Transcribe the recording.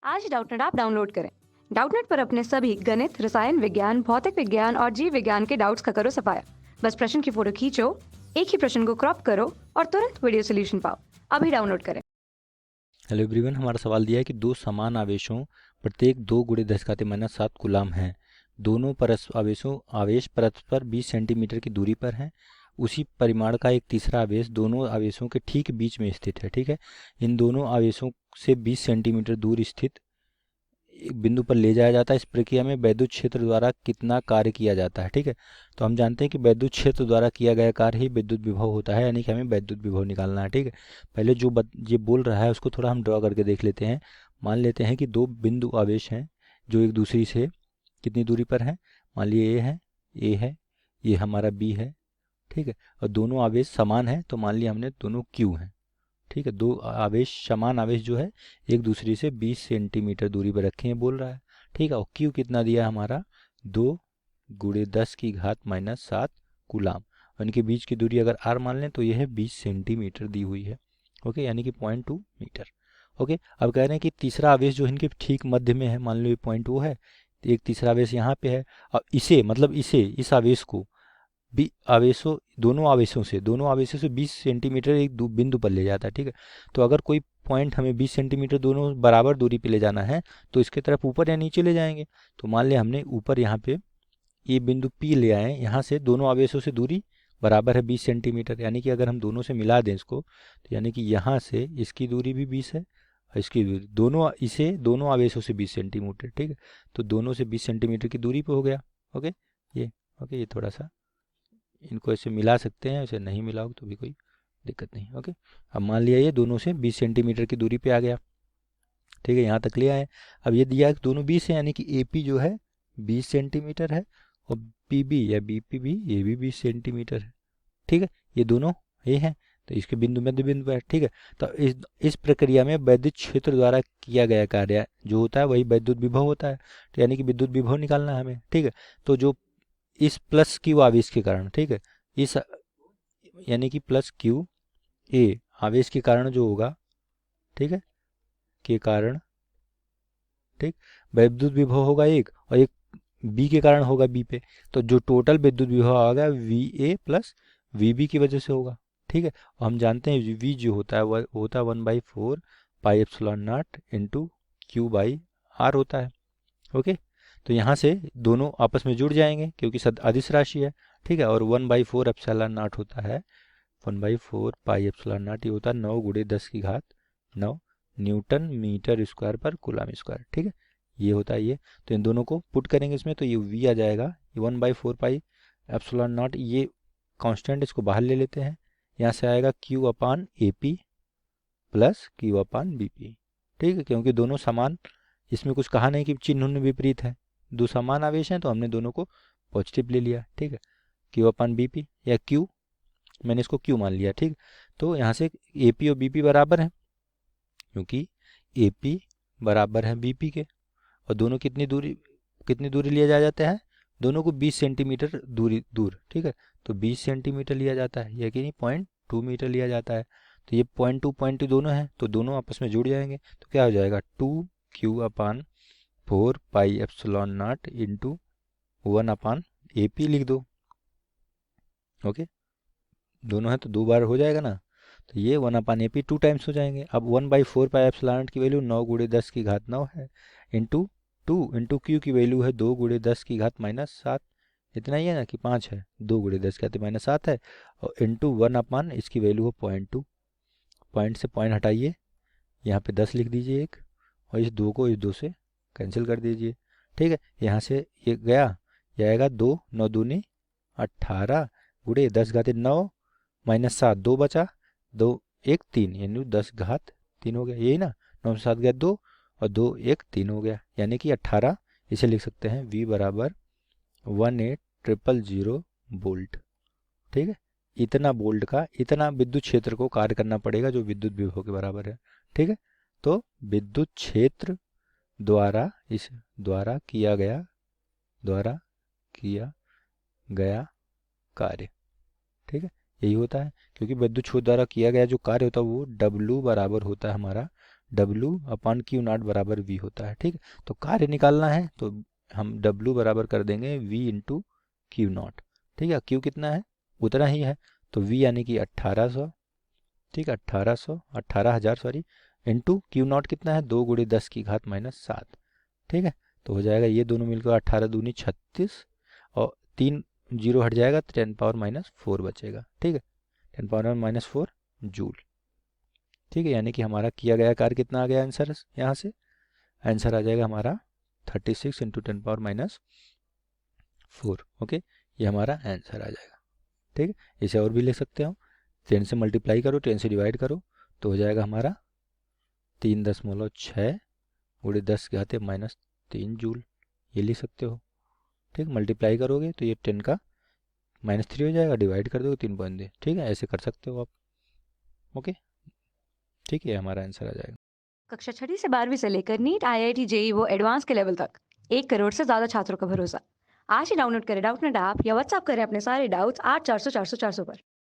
आज Doubtnut app download करें। Doubtnut पर अपने सभी गणित, रसायन विज्ञान, भौतिक विज्ञान और जीव विज्ञान के डाउट्स का करो सफाया। बस प्रश्न की फोटो खींचो, एक ही प्रश्न को क्रॉप करो और तुरंत वीडियो सोल्यूशन पाओ। अभी डाउनलोड करें। हेलो एवरीवन, हमारा सवाल दिया है कि दो समान आवेशों प्रत्येक 2 × 10⁻⁷ कूलाम हैं। दोनों आवेश परस्पर 20 सेंटीमीटर की दूरी पर हैं। उसी परिमाण का एक तीसरा आवेश दोनों आवेशों के ठीक बीच में स्थित है। ठीक है, इन दोनों आवेशों से 20 सेंटीमीटर दूर स्थित एक बिंदु पर ले जाया जाता है। इस प्रक्रिया में विद्युत क्षेत्र द्वारा कितना कार्य किया जाता है। ठीक है, तो हम जानते हैं कि विद्युत क्षेत्र द्वारा किया गया कार्य ही विद्युत विभव होता है, यानी कि हमें विद्युत विभव निकालना है। ठीक है, पहले जो ये बोल रहा है उसको थोड़ा हम ड्रॉ करके देख लेते हैं। मान लेते हैं कि दो बिंदु आवेश हैं जो एक दूसरी से कितनी दूरी पर हैं। मान लिए ए है, ये हमारा बी है। ठीक है, और दोनों आवेश समान है, तो मान लिया हमने दोनों क्यू हैं। ठीक है, दो आवेश समान आवेश जो है एक दूसरे से 20 सेंटीमीटर दूरी पर रखे हैं बोल रहा है। ठीक है, और क्यू कितना दिया है हमारा 2 × 10⁻⁷ कूलाम। इनके बीच की दूरी अगर r मान लें तो यह है 20 सेंटीमीटर दी हुई है। ओके, यानी कि 0.2 मीटर। ओके, अब कह रहे हैं कि तीसरा आवेश जो इनके ठीक मध्य में है, मान लो ये पॉइंट वो है, एक तीसरा आवेश यहाँ पे है। अब इस आवेश को दोनों आवेशों से 20 सेंटीमीटर एक बिंदु पर ले जाता है। ठीक है, तो अगर कोई पॉइंट हमें 20 सेंटीमीटर दोनों बराबर दूरी पे ले जाना है तो इसके तरफ ऊपर या नीचे ले जाएंगे। तो मान लिया हमने ऊपर यहाँ पे ये बिंदु P ले आए, यहाँ से दोनों आवेशों से दूरी बराबर है 20 सेंटीमीटर, यानी कि अगर हम दोनों से मिला दें इसको तो यानी कि यहाँ से इसकी दूरी भी 20 है और इसकी दूरी दोनों आवेशों से 20 सेंटीमीटर। ठीक है, तो दोनों से 20 सेंटीमीटर की दूरी पे हो गया। ओके, ये थोड़ा सा इनको ऐसे मिला सकते हैं, ऐसे नहीं मिलाओ तो भी कोई दिक्कत नहीं। ओके, अब मान लिया ये दोनों से 20 सेंटीमीटर की दूरी पे आ गया। ठीक है, यहाँ तक ले आए। अब ये दिया कि दोनों 20 है, यानी कि AP जो है 20 सेंटीमीटर है और PB या BP भी ये भी 20 सेंटीमीटर है। ठीक है, ये दोनों ये हैं, तो इसके मध्य बिंदु है। ठीक है, तो इस प्रक्रिया में विद्युत क्षेत्र द्वारा किया गया कार्य जो होता है वही विद्युत विभव होता है। तो यानी कि विद्युत विभव निकालना है हमें। ठीक है, तो जो इस प्लस क्यू आवेश के कारण, ठीक है, इस यानी कि प्लस क्यू ए आवेश के कारण जो होगा, ठीक है, के कारण, ठीक, विद्युत विभव होगा एक, और एक बी के कारण होगा बी पे। तो जो टोटल विद्युत विभव आ गया VA प्लस VB की वजह से होगा। ठीक है, और हम जानते हैं V जो होता है वह होता है 1/4 pi epsilon naught into q by r होता है। ओके, तो यहाँ से दोनों आपस में जुड़ जाएंगे क्योंकि अदिश राशि है। ठीक है, और 1/4 एप्सिलॉन नॉट होता है 1/4 पाई एप्सिलॉन नॉट, ये होता है 9 × 10⁹ न्यूटन मीटर स्क्वायर पर कूलम स्क्वायर। ठीक है, ये होता है ये। तो इन दोनों को पुट करेंगे इसमें तो ये V आ जाएगा, ये 1/4 पाई एप्सिलॉन नॉट, ये कांस्टेंट, इसको बाहर ले लेते हैं। यहाँ से आएगा Q/AP प्लस Q/BP। ठीक है, क्योंकि दोनों समान, इसमें कुछ कहा नहीं कि चिन्ह उन्हें विपरीत है, दो समान आवेश हैं तो हमने दोनों को पॉजिटिव ले लिया। ठीक है, Q/BP या Q, मैंने इसको Q मान लिया। ठीक, तो यहाँ से AP और BP बराबर है क्योंकि AP बराबर है BP के, और दोनों कितनी दूरी लिया जाता है, दोनों को 20 सेंटीमीटर दूर। ठीक है, तो 20 सेंटीमीटर लिया जाता है, यह कि नहीं 0.2 मीटर लिया जाता है। तो ये 0.2 दोनों हैं, तो दोनों आपस में जुड़ जाएंगे। तो क्या हो जाएगा 2Q/4 पाई एप्सिलॉन नॉट इंटू 1/AP लिख दो। ओके, दोनों हैं तो 2 बार हो जाएगा ना, तो ये 1/AP 2 टाइम्स हो जाएंगे। अब 1/4 पाई एप्सिलॉन नॉट की वैल्यू 9 × 10⁹ है, इंटू 2 इंटू क्यू की वैल्यू है 2 × 10⁻⁷। इतना ही है ना कि 5 है, 2 × 10⁻⁷ है, और इंटू 1/ इसकी वैल्यू है 0.2। पॉइंट से पॉइंट हटाइए, यहाँ पे 10 लिख दीजिए एक, और इस 2 को इस 2 से कैंसिल कर दीजिए। ठीक है, यहाँ से ये गया, ये आएगा 2 9 दूनी 18 गुड़े 10⁻9 -7 2 बचा, 2 1 3, यानी 10⁻3 हो गया, यही ना, 9 से 7 गया 2 और 2 1 3 हो गया, यानी कि 18। इसे लिख सकते हैं V बराबर 18000 वोल्ट। ठीक है, इतना वोल्ट का इतना विद्युत क्षेत्र को कार्य करना पड़ेगा जो विद्युत विभव के बराबर है। ठीक है, तो विद्युत क्षेत्र द्वारा किया गया कार्य, ठीक है, यही होता है, क्योंकि विद्युत क्षेत्र द्वारा किया गया जो कार्य होता है वो W बराबर होता है हमारा W अपॉन क्यू नॉट बराबर V होता है। ठीक है, तो कार्य निकालना है तो हम W बराबर कर देंगे V इंटू क्यू नॉट। ठीक है, Q कितना है उतना ही है, तो V यानी कि 1800। ठीक है, 18,000 सॉरी, इंटू क्यू नॉट कितना है 2 गुणे 10 की घात माइनस 7। ठीक है, तो हो जाएगा ये दोनों मिलकर 18 दूनी 36 और 3 जीरो हट जाएगा तो 10 पावर माइनस 4 बचेगा। ठीक है, 10 पावर माइनस 4 जूल। ठीक है, यानी कि हमारा किया गया कार्य कितना आ गया आंसर यहाँ से, आंसर आ जाएगा हमारा 36 इंटू 10 पावर माइनस 4। ओके, ये हमारा आंसर आ जाएगा। ठीक है, इसे और भी लिख सकते हो, 10 से मल्टीप्लाई करो 10 से डिवाइड करो तो हो जाएगा हमारा 3.6 गुणे 10 घाते माइनस 3 जूल, ये लिख सकते हो। ठीक, मल्टीप्लाई करोगे तो ये 10 का -3 हो जाएगा, डिवाइड कर दोगे 3.2। ठीक है, ऐसे कर सकते हो आप। ओके, ठीक है, हमारा आंसर आ जाएगा। कक्षा 6वीं से 12वीं से लेकर नीट, IIT, JEE वो एडवांस के लेवल तक 1 करोड़ से ज्यादा छात्रों का भरोसा। आज ही डाउनलोड करें डाउटनेट ऐप या व्हाट्सएप करें अपने सारे डाउट्स 8400 400 400 पर।